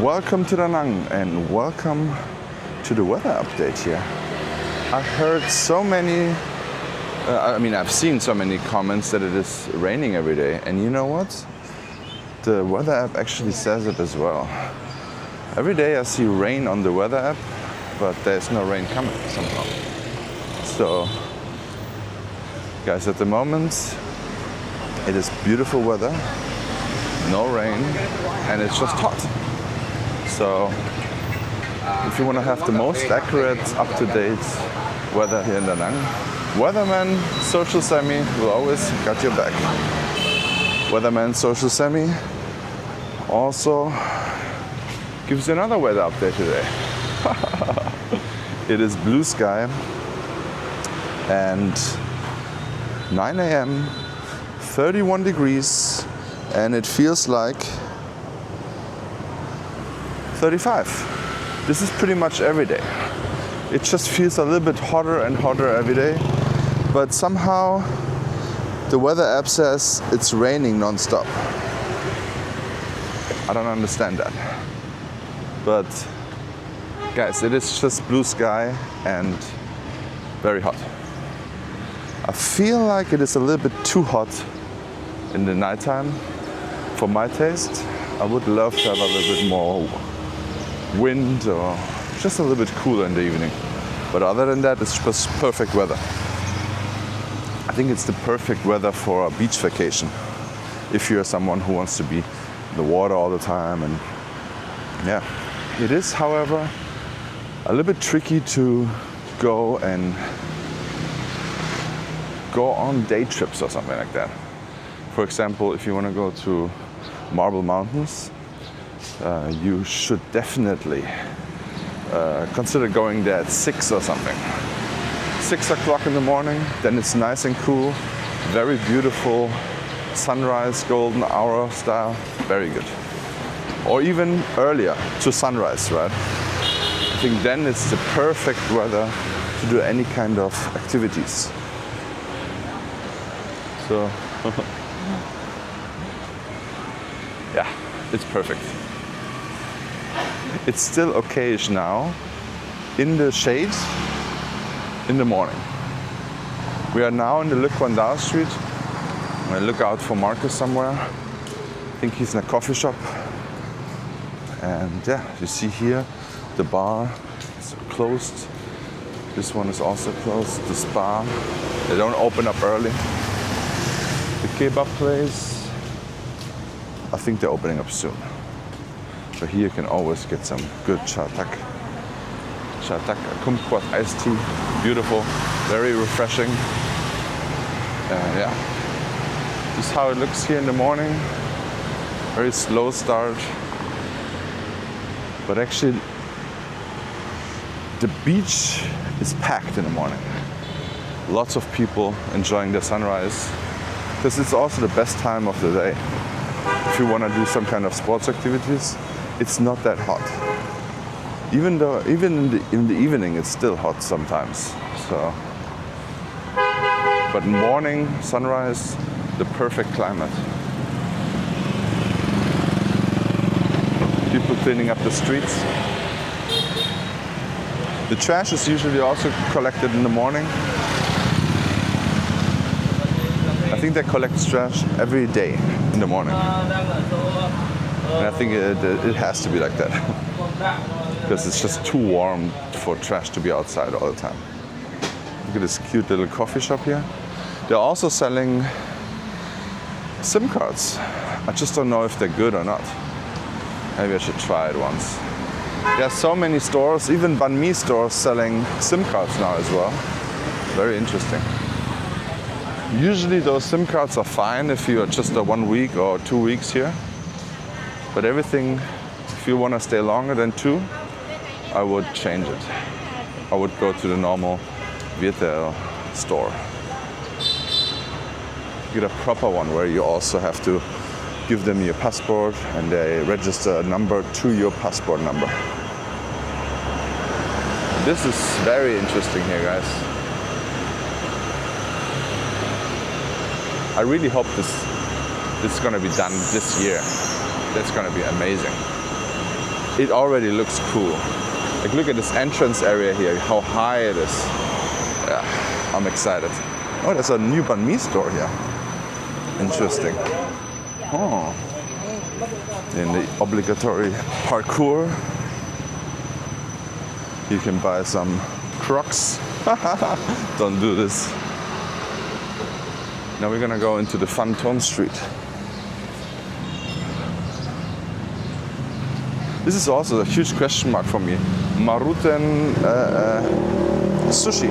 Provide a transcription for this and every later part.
Welcome to Da Nang and welcome to the weather update here. I've heard so many, I've seen so many comments that it is raining every day, and you know what? The weather app actually says it as well. Every day I see rain on the weather app, but there's no rain coming somehow. So, guys, at the moment it is beautiful weather, no rain, and it's just hot. So, if you want to have the most accurate, up-to-date weather here in Da Nang, Weatherman Social Semi will always got your back. Weatherman Social Semi also gives you another weather update today. It is blue sky and 9 a.m., 31 degrees, and it feels like 35. This is pretty much every day. It just feels a little bit hotter and hotter every day, but somehow the weather app says it's raining non-stop. I don't understand that. But guys, it is just blue sky and very hot. I feel like it is a little bit too hot in the nighttime for my taste. I would love to have a little bit more wind or just a little bit cooler in the evening. But other than that, it's just perfect weather. I think it's the perfect weather for a beach vacation. If you're someone who wants to be in the water all the time, and yeah. It is, however, a little bit tricky to go on day trips or something like that. For example, if you want to go to Marble Mountains, you should definitely consider going there at 6 or something. 6 o'clock in the morning, then it's nice and cool, very beautiful sunrise, golden hour style, very good. Or even earlier to sunrise, right? I think then it's the perfect weather to do any kind of activities. So, yeah, it's perfect. It's still okayish now in the shade in the morning. We are now in the Le Quan Dao Street. I look out for Marcus somewhere. I think he's in a coffee shop. And yeah, you see here the bar is closed. This one is also closed. The spa, they don't open up early. The kebab place, I think they're opening up soon. So here you can always get some good cha tak. Cha tak, a kumquat iced tea, beautiful, very refreshing. Yeah, this is how it looks here in the morning. Very slow start. But actually, the beach is packed in the morning. Lots of people enjoying the sunrise, because it's also the best time of the day. If you want to do some kind of sports activities, it's not that hot. Even in the evening, it's still hot sometimes. So, but morning sunrise, the perfect climate. People cleaning up the streets. The trash is usually also collected in the morning. I think they collect trash every day in the morning. And I think it has to be like that. Because it's just too warm for trash to be outside all the time. Look at this cute little coffee shop here. They're also selling SIM cards. I just don't know if they're good or not. Maybe I should try it once. There are so many stores, even banh mi stores, selling SIM cards now as well. Very interesting. Usually those SIM cards are fine if you are just a 1 week or 2 weeks here. But everything, if you want to stay longer than 2, I would change it. I would go to the normal Viettel store. Get a proper one where you also have to give them your passport and they register a number to your passport number. This is very interesting here, guys. I really hope this is going to be done this year. That's going to be amazing. it already looks cool. Like look at this entrance area here, how high it is. Yeah, I'm excited. Oh, there's a new banh mi store here. Interesting. Oh. In the obligatory parkour, you can buy some Crocs. Don't do this. Now we're gonna go into the Thuong Street. This is also a huge question mark for me. Maruten sushi.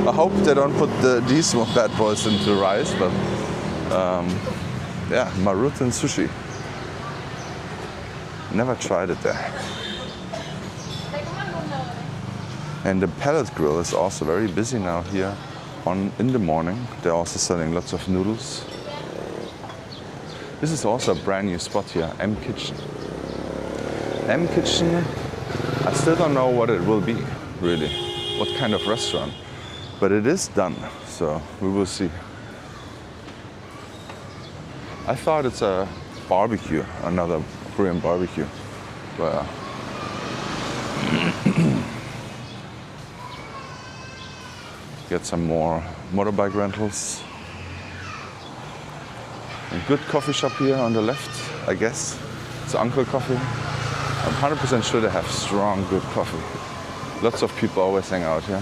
I hope they don't put these bad boys into rice, but yeah, Maruten sushi. Never tried it there. And the pellet grill is also very busy now here in the morning. They're also selling lots of noodles. This is also a brand new spot here, M Kitchen. M Kitchen, I still don't know what it will be, really. What kind of restaurant. But it is done, so we will see. I thought it's a barbecue, another Korean barbecue. But get some more motorbike rentals. A good coffee shop here on the left, I guess. It's Uncle Coffee. I'm 100% sure they have strong, good coffee. Lots of people always hang out here.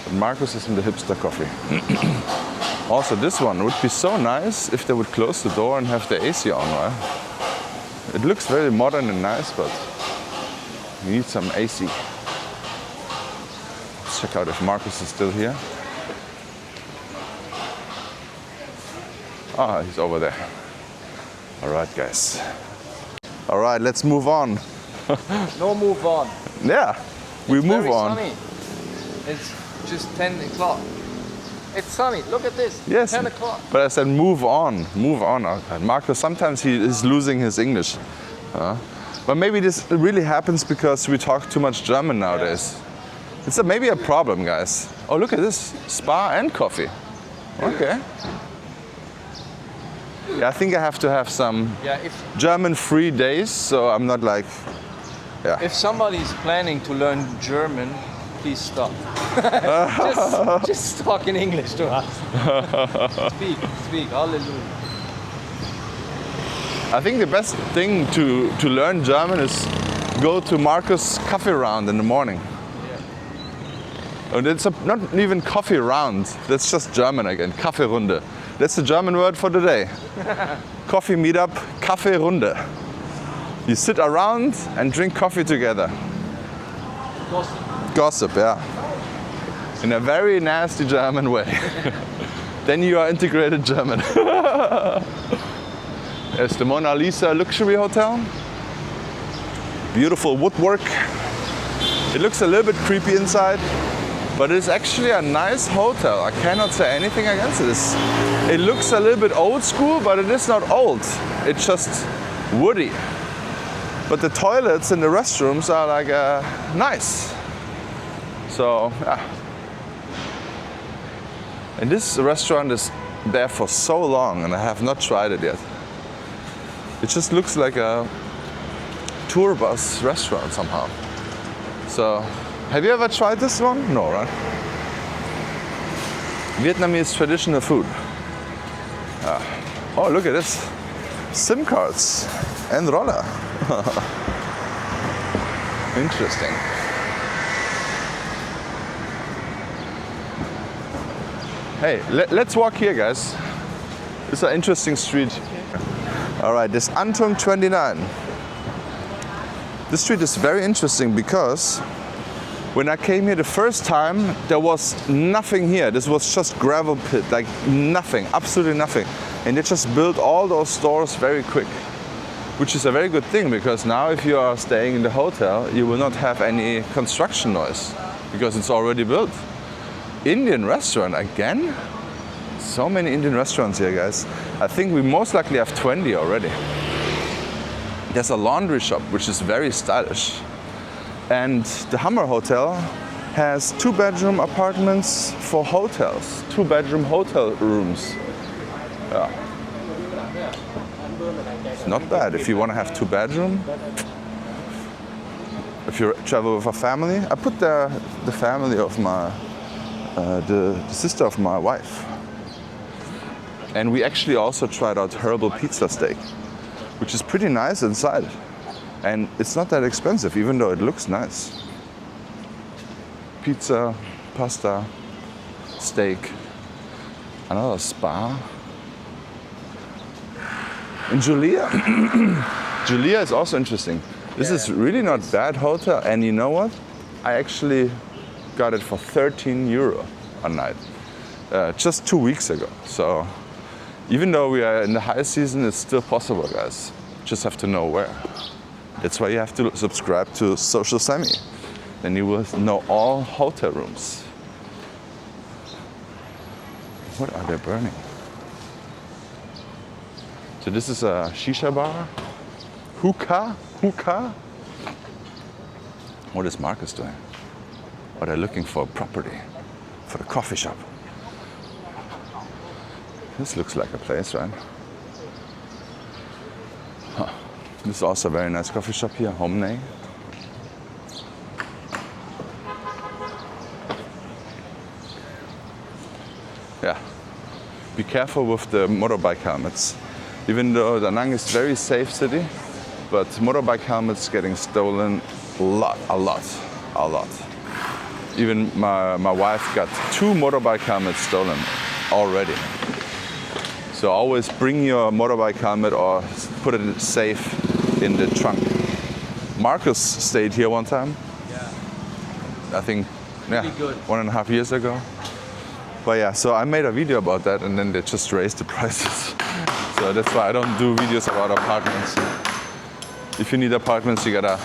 But Marcus is in the hipster coffee. Also, this one would be so nice if they would close the door and have the AC on, right? It looks very modern and nice, but you need some AC. Let's check out if Marcus is still here. Ah, he's over there. All right, guys. All right, let's move on. No move on. Yeah, we It's move very on. sunny. It's just 10 o'clock. It's sunny. Look at this. Yes, 10 o'clock. but I said move on, move on. Marcus, sometimes he is losing his English. But maybe this really happens because we talk too much German nowadays. It's maybe a problem, guys. Oh, look at this, spa and coffee. Okay. Yeah, I think I have to have some German-free days, so I'm not like, yeah. If somebody's planning to learn German, please stop. just talk in English to us. Speak, hallelujah. I think the best thing to learn German is go to Marcus' coffee round in the morning. Yeah. And it's not even coffee round, that's just German again, Kaffeerunde. That's the German word for the day. Coffee meetup, Kaffeerunde. You sit around and drink coffee together. Gossip, yeah. In a very nasty German way. Then you are integrated German. There's the Mona Lisa Luxury Hotel. Beautiful woodwork. It looks a little bit creepy inside, but it's actually a nice hotel. I cannot say anything against this. It looks a little bit old school, but it is not old. It's just woody. But the toilets and the restrooms are like nice. So, yeah. And this restaurant is there for so long and I have not tried it yet. It just looks like a tour bus restaurant somehow. So, have you ever tried this one? No, right? Vietnamese traditional food. Oh, look at this. SIM cards and roller. Interesting. Hey, let's walk here, guys. It's an interesting street. All right, this Thuong 29. This street is very interesting because when I came here the first time, there was nothing here. This was just gravel pit, like nothing, absolutely nothing. And they just built all those stores very quick, which is a very good thing because now if you are staying in the hotel, you will not have any construction noise because it's already built. Indian restaurant again? So many Indian restaurants here, guys. I think we most likely have 20 already. There's a laundry shop, which is very stylish. And the Hammer Hotel has 2-bedroom apartments for hotels. 2-bedroom hotel rooms. Yeah. It's not bad if you want to have 2-bedroom. if you travel with a family, I put the family of my, the sister of my wife. And we actually also tried out herbal pizza steak, which is pretty nice inside. And it's not that expensive, even though it looks nice. Pizza, pasta, steak, another spa. In Julia, Julia is also interesting. This is really not bad hotel, and you know what? I actually got it for 13 euro a night, just 2 weeks ago. So even though we are in the high season, it's still possible, guys. Just have to know where. That's why you have to subscribe to Social Semi. Then you will know all hotel rooms. What are they burning? So this is a shisha bar. Hookah. What is Marcus doing? Are they looking for a property for the coffee shop? This looks like a place, right? Huh. This is also a very nice coffee shop here, Homney. Yeah. Be careful with the motorbike helmets. Even though Da Nang is a very safe city, but motorbike helmets getting stolen a lot. Even my wife got 2 motorbike helmets stolen already. So always bring your motorbike helmet or put it safe in the trunk. Marcus stayed here one time. Yeah. I think, Really good. 1.5 years ago. But yeah, so I made a video about that and then they just raised the prices. So that's why I don't do videos about apartments. If you need apartments, you gotta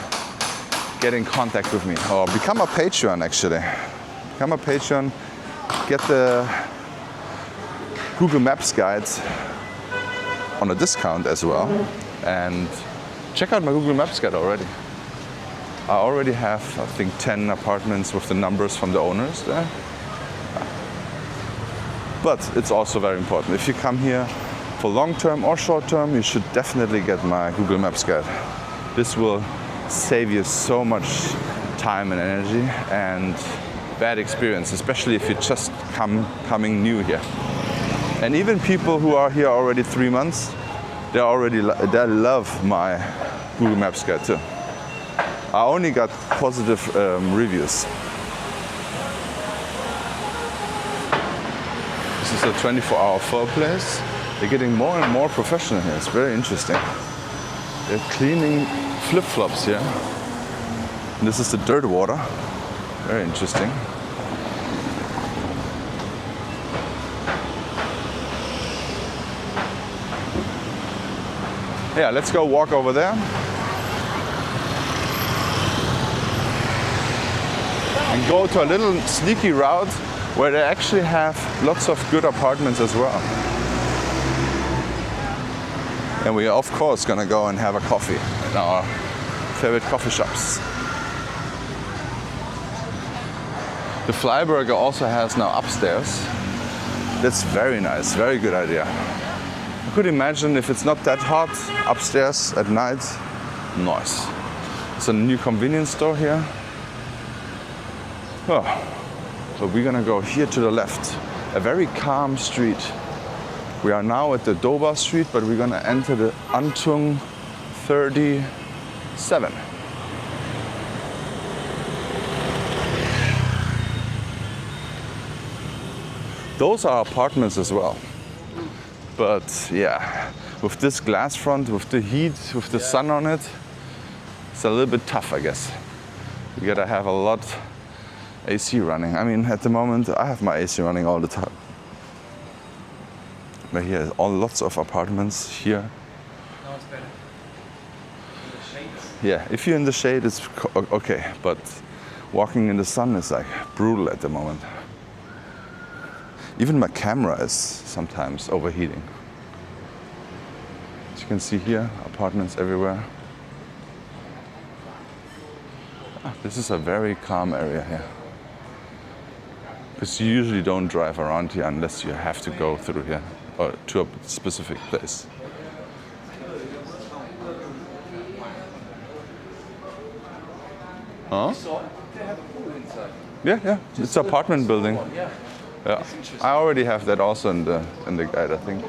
get in contact with me or become a Patreon actually. Become a Patreon, get the Google Maps guides on a discount as well. And check out my Google Maps guide already. I already have, I think, 10 apartments with the numbers from the owners there. But it's also very important. If you come here for long term or short term, you should definitely get my Google Maps guide. This will save you so much time and energy and bad experience, especially if you're just coming new here. And even people who are here already 3 months, they love my Google Maps guide too. I only got positive reviews. This is a 24-hour pho place. They're getting more and more professional here. It's very interesting. They're cleaning flip-flops here. And this is the dirt water. Very interesting. Yeah, let's go walk over there. And go to a little sneaky route where they actually have lots of good apartments as well. And we are of course gonna go and have a coffee in our favorite coffee shops. The Flyburger also has now upstairs. That's very nice, very good idea. I could imagine if it's not that hot upstairs at night, nice. It's a new convenience store here. Oh, so we're gonna go here to the left. A very calm street. We are now at the Doba Street, but we're gonna enter the Thuong 37. Those are apartments as well. But yeah, with this glass front, with the heat, with the sun on it, it's a little bit tough, I guess. You gotta have a lot AC running. I mean, at the moment, I have my AC running all the time. But here, lots of apartments here. No, it's better. In the shade. Yeah, if you're in the shade, it's okay. But walking in the sun is like brutal at the moment. Even my camera is sometimes overheating. As you can see here, apartments everywhere. This is a very calm area here. Because you usually don't drive around here unless you have to go through here or to a specific place. Huh? Resort, they have a pool inside. Yeah. It's an apartment building. Yeah. Yeah. I already have that also in the guide, I think.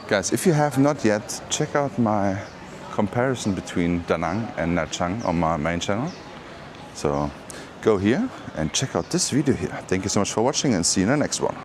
Guys, if you have not yet, check out my comparison between Da Nang and Nha Trang on my main channel. So go here and check out this video here. Thank you so much for watching and see you in the next one.